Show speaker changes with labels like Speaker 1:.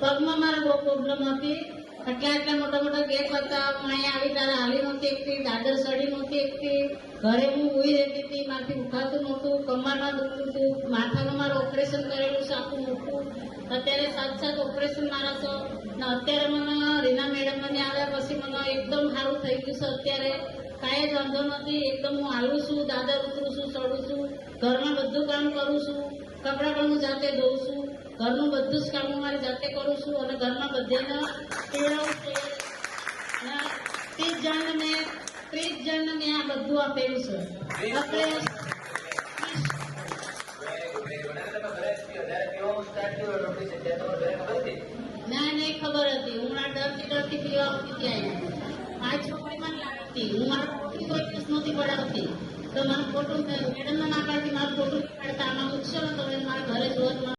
Speaker 1: પગમાં મારે બહુ પ્રોબ્લેમ હતી. આટલા મોટા મોટા ગેપ હતા. હું અહીંયા આવી ત્યારે હાલી નહોતી એકતી, દાદર સડી નહોતી એકતી. ઘરે હું ઊઈ રહેતી હતી, મારાથી ઉઠાતું નહોતું, કમરમાં દુખતું હતું, માથાનું મારું ઓપરેશન કરેલું છે આખું મોટું. અત્યારે 7 ઓપરેશન મારા છે ને અત્યારે મને રીના મેડમ મને આવ્યા પછી મને એકદમ સારું થઈ ગયું છે. અત્યારે કાંઈ જ વાંધો નથી. એકદમ હું હાલું છું, દાદર ઉતરું છું, ચડું છું, ઘરમાં બધું કામ કરું છું, કપડાં પણ હું જાતે ધોઉં છું, ઘરનું બધું જ કામ હું મારી જાતે કરું છું અને ઘરમાં બધાને પીવડાવું છું. 30 જણને મેં આ બધું આપેલું છે. ના નહીં ખબર હતી. હું મારા ડરથી પીવા આવતી ત્યાં મારી છોકરી મને લાગતી. હું મારા છોકરી કોઈ દિવસ નહોતી પડાવતી તો મારું ખોટું મેડમને ના પાડતી મારું ખોટું